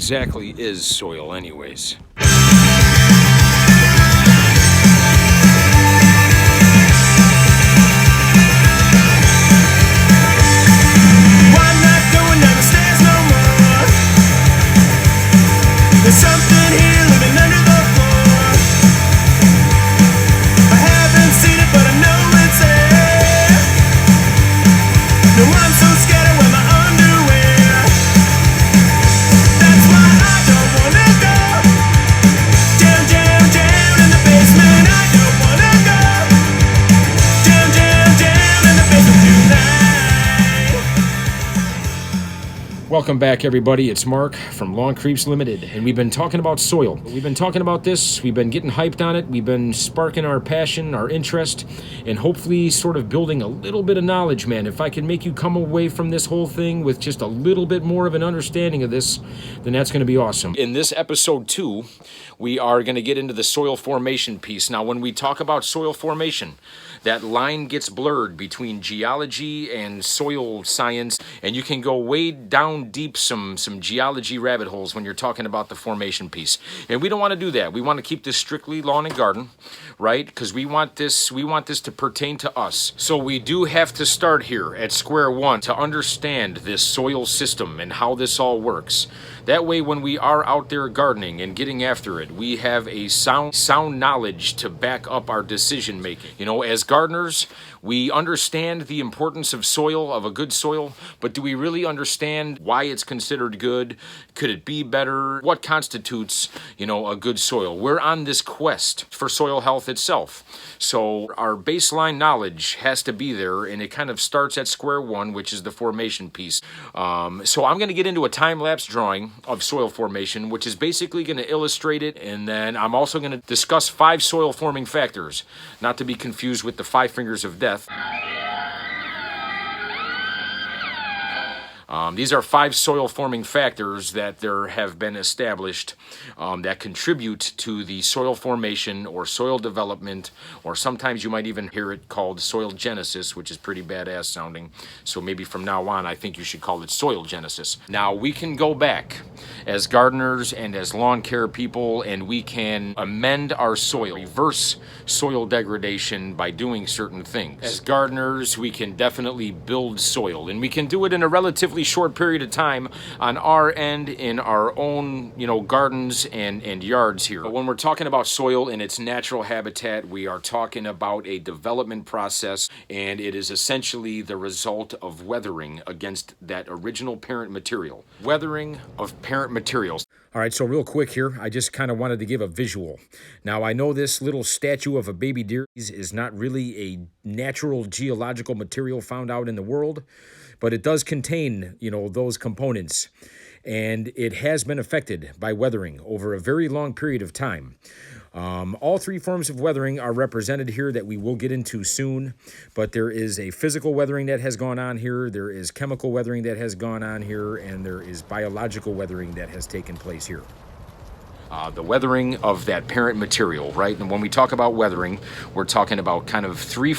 exactly is soil anyways? There's something here living under the floor. I haven't seen it, but I know it's there. No, I'm so scared I wear my underwear. That's why I don't wanna go down, down, down in the basement. I don't wanna go down, down, down in the basement tonight. Welcome back, everybody. It's Mark from Lawn Creeps Ltd, and we've been talking about soil. We've been talking about this. We've been getting hyped on it. We've been sparking our passion, our interest, and hopefully sort of building a little bit of knowledge, man. If I can make you come away from this whole thing with just a little bit more of an understanding of this, then that's going to be awesome. In this episode 2, we are going to get into the soil formation piece. Now, when we talk about soil formation, that line gets blurred between geology and soil science, and you can go way down deep some geology rabbit holes when you're talking about the formation piece. And we don't want to do that. We want to keep this strictly lawn and garden, right? Because we want this to pertain to us. So we do have to start here at square one to understand this soil system and how this all works. That way, when we are out there gardening and getting after it, we have a sound knowledge to back up our decision making. You know, as gardeners, we understand the importance of soil, of a good soil, but do we really understand why it's considered good? Could it be better? What constitutes, a good soil? We're on this quest for soil health itself. So our baseline knowledge has to be there, and it kind of starts at square one, which is the formation piece. So I'm going to get into a time-lapse drawing of soil formation, which is basically going to illustrate it, and then I'm also going to discuss 5 soil forming factors, not to be confused with the 5 fingers of death. These are 5 soil forming factors that there have been established that contribute to the soil formation or soil development, or sometimes you might even hear it called soil genesis, which is pretty badass sounding. So maybe from now on, I think you should call it soil genesis. Now, we can go back as gardeners and as lawn care people, and we can amend our soil, reverse soil degradation by doing certain things. As gardeners, we can definitely build soil, and we can do it in a relatively short period of time on our end in our own, gardens and yards here. But when we're talking about soil in its natural habitat, we are talking about a development process, and it is essentially the result of weathering against that original parent material. Weathering of parent materials. All right, so real quick here, I just kind of wanted to give a visual. Now, I know this little statue of a baby deer is not really a natural geological material found out in the world, but it does contain, those components. And it has been affected by weathering over a very long period of time. All 3 forms of weathering are represented here that we will get into soon, but there is a physical weathering that has gone on here, there is chemical weathering that has gone on here, and there is biological weathering that has taken place here. The weathering of that parent material, right? And when we talk about weathering, we're talking about kind of 3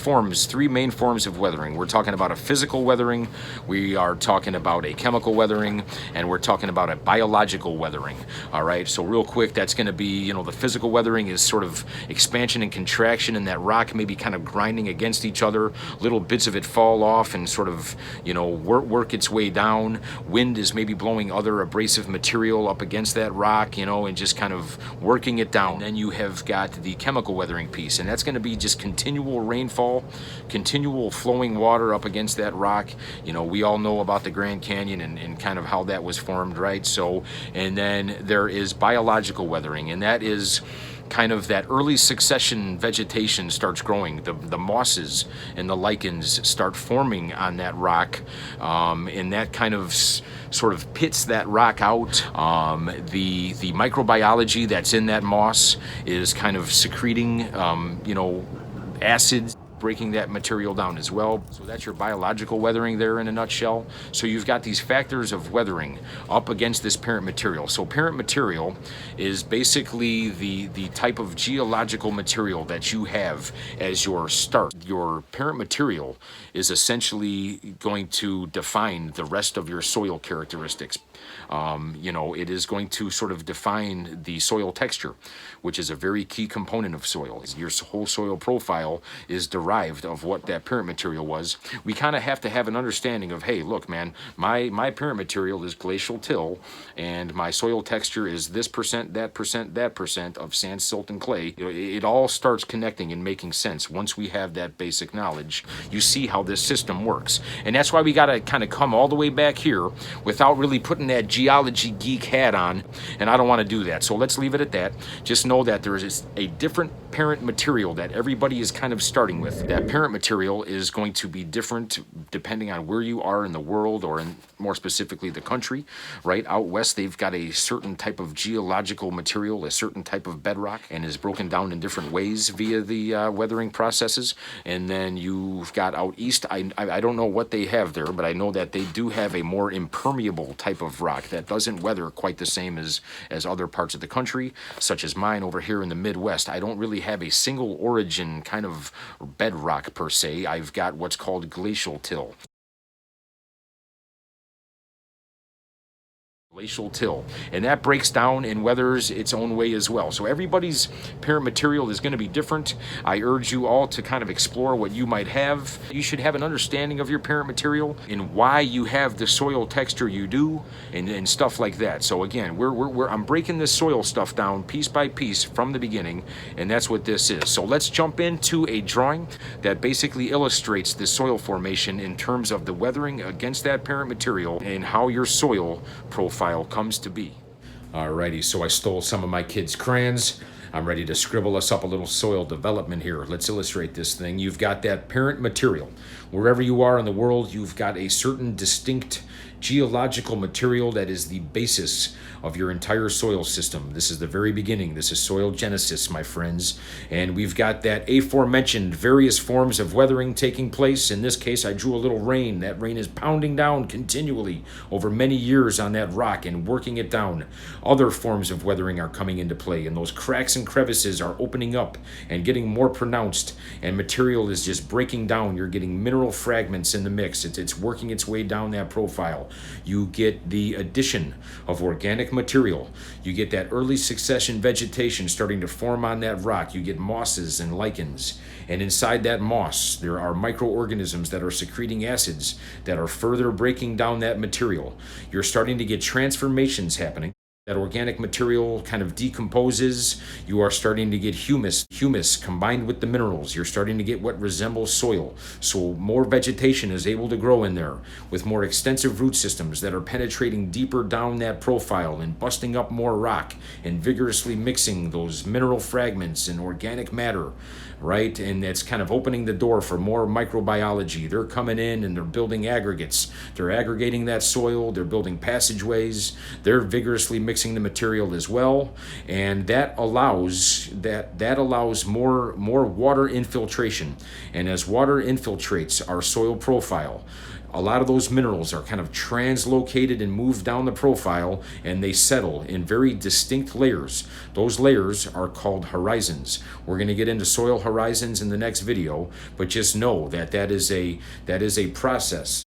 main forms of weathering. We're talking about a physical weathering, we are talking about a chemical weathering, and we're talking about a biological weathering. All right, so real quick, that's going to be, the physical weathering is sort of expansion and contraction, and that rock may be kind of grinding against each other. Little bits of it fall off and sort of, work its way down. Wind is maybe blowing other abrasive material up against that rock, and just kind of working it down. And then you have got the chemical weathering piece, and that's going to be just continual rainfall, continual flowing water up against that rock. We all know about the Grand Canyon and kind of how that was formed, right? So, and then there is biological weathering, and that is kind of that early succession vegetation starts growing. The mosses and the lichens start forming on that rock, and that kind of sort of pits that rock out. The microbiology that's in that moss is kind of secreting, acids breaking that material down as well. So that's your biological weathering there in a nutshell. So you've got these factors of weathering up against this parent material. So parent material is basically the type of geological material that you have as your start. Your parent material is essentially going to define the rest of your soil characteristics. It is going to sort of define the soil texture, which is a very key component of soil. Your whole soil profile is derived of what that parent material was. We kind of have to have an understanding of, hey, look, man, my parent material is glacial till, and my soil texture is this percent, that percent of sand, silt, and clay. It all starts connecting and making sense once we have that basic knowledge. You see how this system works. And that's why we got to kind of come all the way back here without really putting that geology geek hat on, and I don't want to do that. So let's leave it at that. Just know that there is a different parent material that everybody is kind of starting with. That parent material is going to be different depending on where you are in the world, or in more specifically the country. Right out west, they've got a certain type of geological material, a certain type of bedrock, and is broken down in different ways via the weathering processes. And then you've got out east, I don't know what they have there, but I know that they do have a more impermeable type of rock that doesn't weather quite the same as other parts of the country, such as mine over here in the Midwest. I don't really have a single origin kind of bedrock per se. I've got what's called glacial till. Glacial till, and that breaks down and weathers its own way as well. So everybody's parent material is going to be different. I urge you all to kind of explore what you might have. You should have an understanding of your parent material and why you have the soil texture you do, and stuff like that. So again, I'm breaking this soil stuff down piece by piece from the beginning, and that's what this is. So let's jump into a drawing that basically illustrates the soil formation in terms of the weathering against that parent material and how your soil profile comes to be. Alrighty, so I stole some of my kids' crayons. I'm ready to scribble us up a little soil development here. Let's illustrate this thing. You've got that parent material. Wherever you are in the world, you've got a certain distinct geological material that is the basis of your entire soil system. This is the very beginning. This is soil genesis, my friends. And we've got that aforementioned various forms of weathering taking place. In this case, I drew a little rain. That rain is pounding down continually over many years on that rock and working it down. Other forms of weathering are coming into play, and those cracks and crevices are opening up and getting more pronounced, and material is just breaking down. You're getting mineral fragments in the mix. It's working its way down that profile. You get the addition of organic material. You get that early succession vegetation starting to form on that rock. You get mosses and lichens. And inside that moss, there are microorganisms that are secreting acids that are further breaking down that material. You're starting to get transformations happening. That organic material kind of decomposes. You are starting to get humus combined with the minerals. You're starting to get what resembles soil. So more vegetation is able to grow in there with more extensive root systems that are penetrating deeper down that profile and busting up more rock and vigorously mixing those mineral fragments and organic matter, right? And that's kind of opening the door for more microbiology. They're coming in and they're building aggregates. They're aggregating that soil. They're building passageways. They're vigorously mixing the material as well, and that allows more water infiltration. And as water infiltrates our soil profile, a lot of those minerals are kind of translocated and moved down the profile, and they settle in very distinct layers. Those layers are called horizons. We're going to get into soil horizons in the next video, but just know that is a process,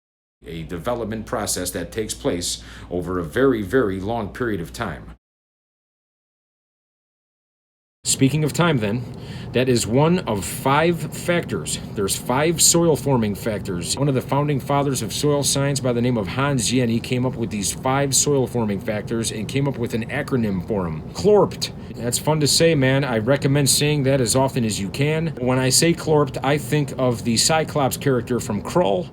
a development process that takes place over a very, very long period of time. Speaking of time then, that is one of 5 factors. There's 5 soil forming factors. One of the founding fathers of soil science by the name of Hans Jenny came up with these 5 soil forming factors and came up with an acronym for them. CLORPT. That's fun to say, man. I recommend saying that as often as you can. When I say CLORPT, I think of the Cyclops character from Krull.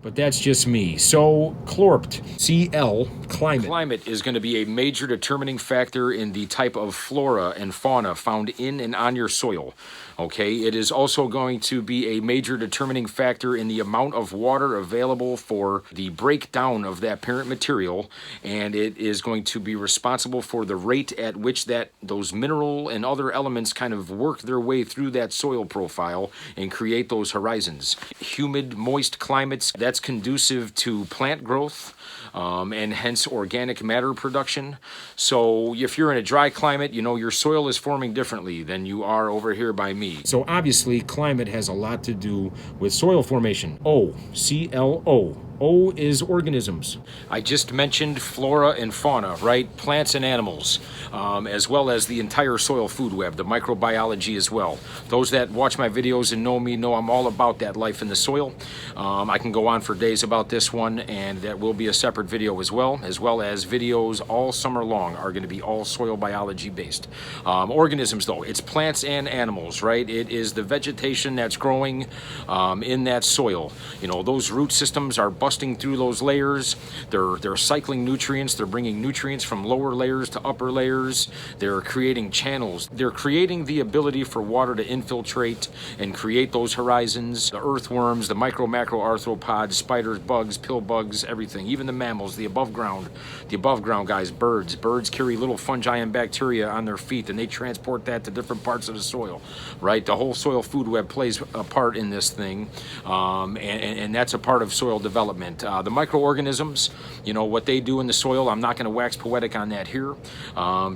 But that's just me. So, chlorpt, CL, climate. Climate is going to be a major determining factor in the type of flora and fauna found in and on your soil. Okay, it is also going to be a major determining factor in the amount of water available for the breakdown of that parent material, and it is going to be responsible for the rate at which those mineral and other elements kind of work their way through that soil profile and create those horizons. Humid, moist climates, that's conducive to plant growth, and hence organic matter production. So if you're in a dry climate, you know, your soil is forming differently than you are over here by me. So obviously climate has a lot to do with soil formation. O, C-L-O. O is organisms. I just mentioned flora and fauna, right? Plants and animals, as well as the entire soil food web, the microbiology as well. Those that watch my videos and know me know I'm all about that life in the soil. I can go on for days about this one, and that will be a separate video as well as videos all summer long are going to be all soil biology based. Organisms though, it's plants and animals, right? It is the vegetation that's growing in that soil. You know, those root systems are busting through those layers. They're cycling nutrients. They're bringing nutrients from lower layers to upper layers. They're creating channels. They're creating the ability for water to infiltrate and create those horizons. The earthworms, the macro arthropods, spiders, bugs, pill bugs, everything. Even the mammals, the above ground guys, birds. Birds carry little fungi and bacteria on their feet, and they transport that to different parts of the soil, right? The whole soil food web plays a part in this thing, and that's a part of soil development. The microorganisms, you know, what they do in the soil, I'm not going to wax poetic on that here.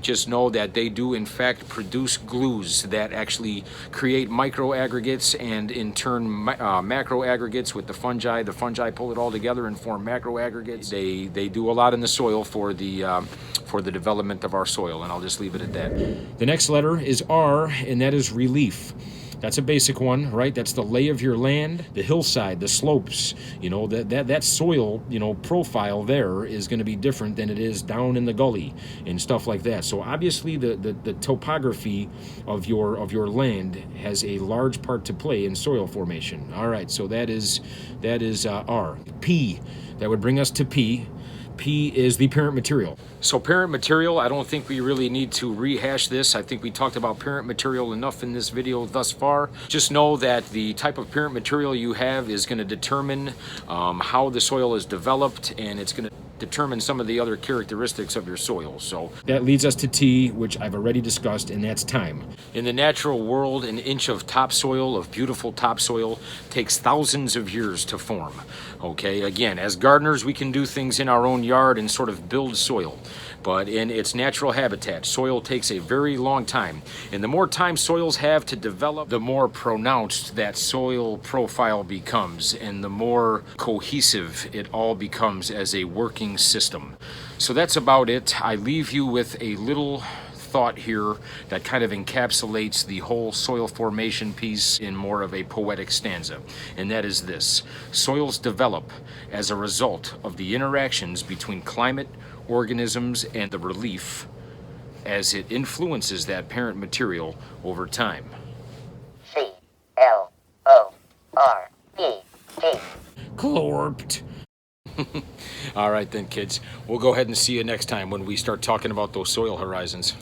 Just know that they do, in fact, produce glues that actually create micro aggregates and, in turn, macro aggregates with the fungi. The fungi pull it all together and form macro aggregates. They do a lot in the soil for the development of our soil, and I'll just leave it at that. The next letter is R, and that is relief. That's a basic one, right? That's the lay of your land, the hillside, the slopes. You know, that soil, you know, profile there is going to be different than it is down in the gully and stuff like that. So obviously the topography of your land has a large part to play in soil formation. All right, so that is R. P, that would bring us to P. P is the parent material. So parent material, I don't think we really need to rehash this. I think we talked about parent material enough in this video thus far. Just know that the type of parent material you have is going to determine how the soil is developed, and it's going to determine some of the other characteristics of your soil. So that leads us to T, which I've already discussed, and that's time. In the natural world, an inch of topsoil, of beautiful topsoil, takes thousands of years to form. Okay, again, as gardeners, we can do things in our own yard and sort of build soil. But in its natural habitat, soil takes a very long time. And the more time soils have to develop, the more pronounced that soil profile becomes, and the more cohesive it all becomes as a working system. So that's about it. I leave you with a little thought here that kind of encapsulates the whole soil formation piece in more of a poetic stanza, and that is this: soils develop as a result of the interactions between climate, organisms, and the relief as it influences that parent material over time. C-L-O-R-P-T. Chlorpt. All right then, kids. We'll go ahead and see you next time when we start talking about those soil horizons.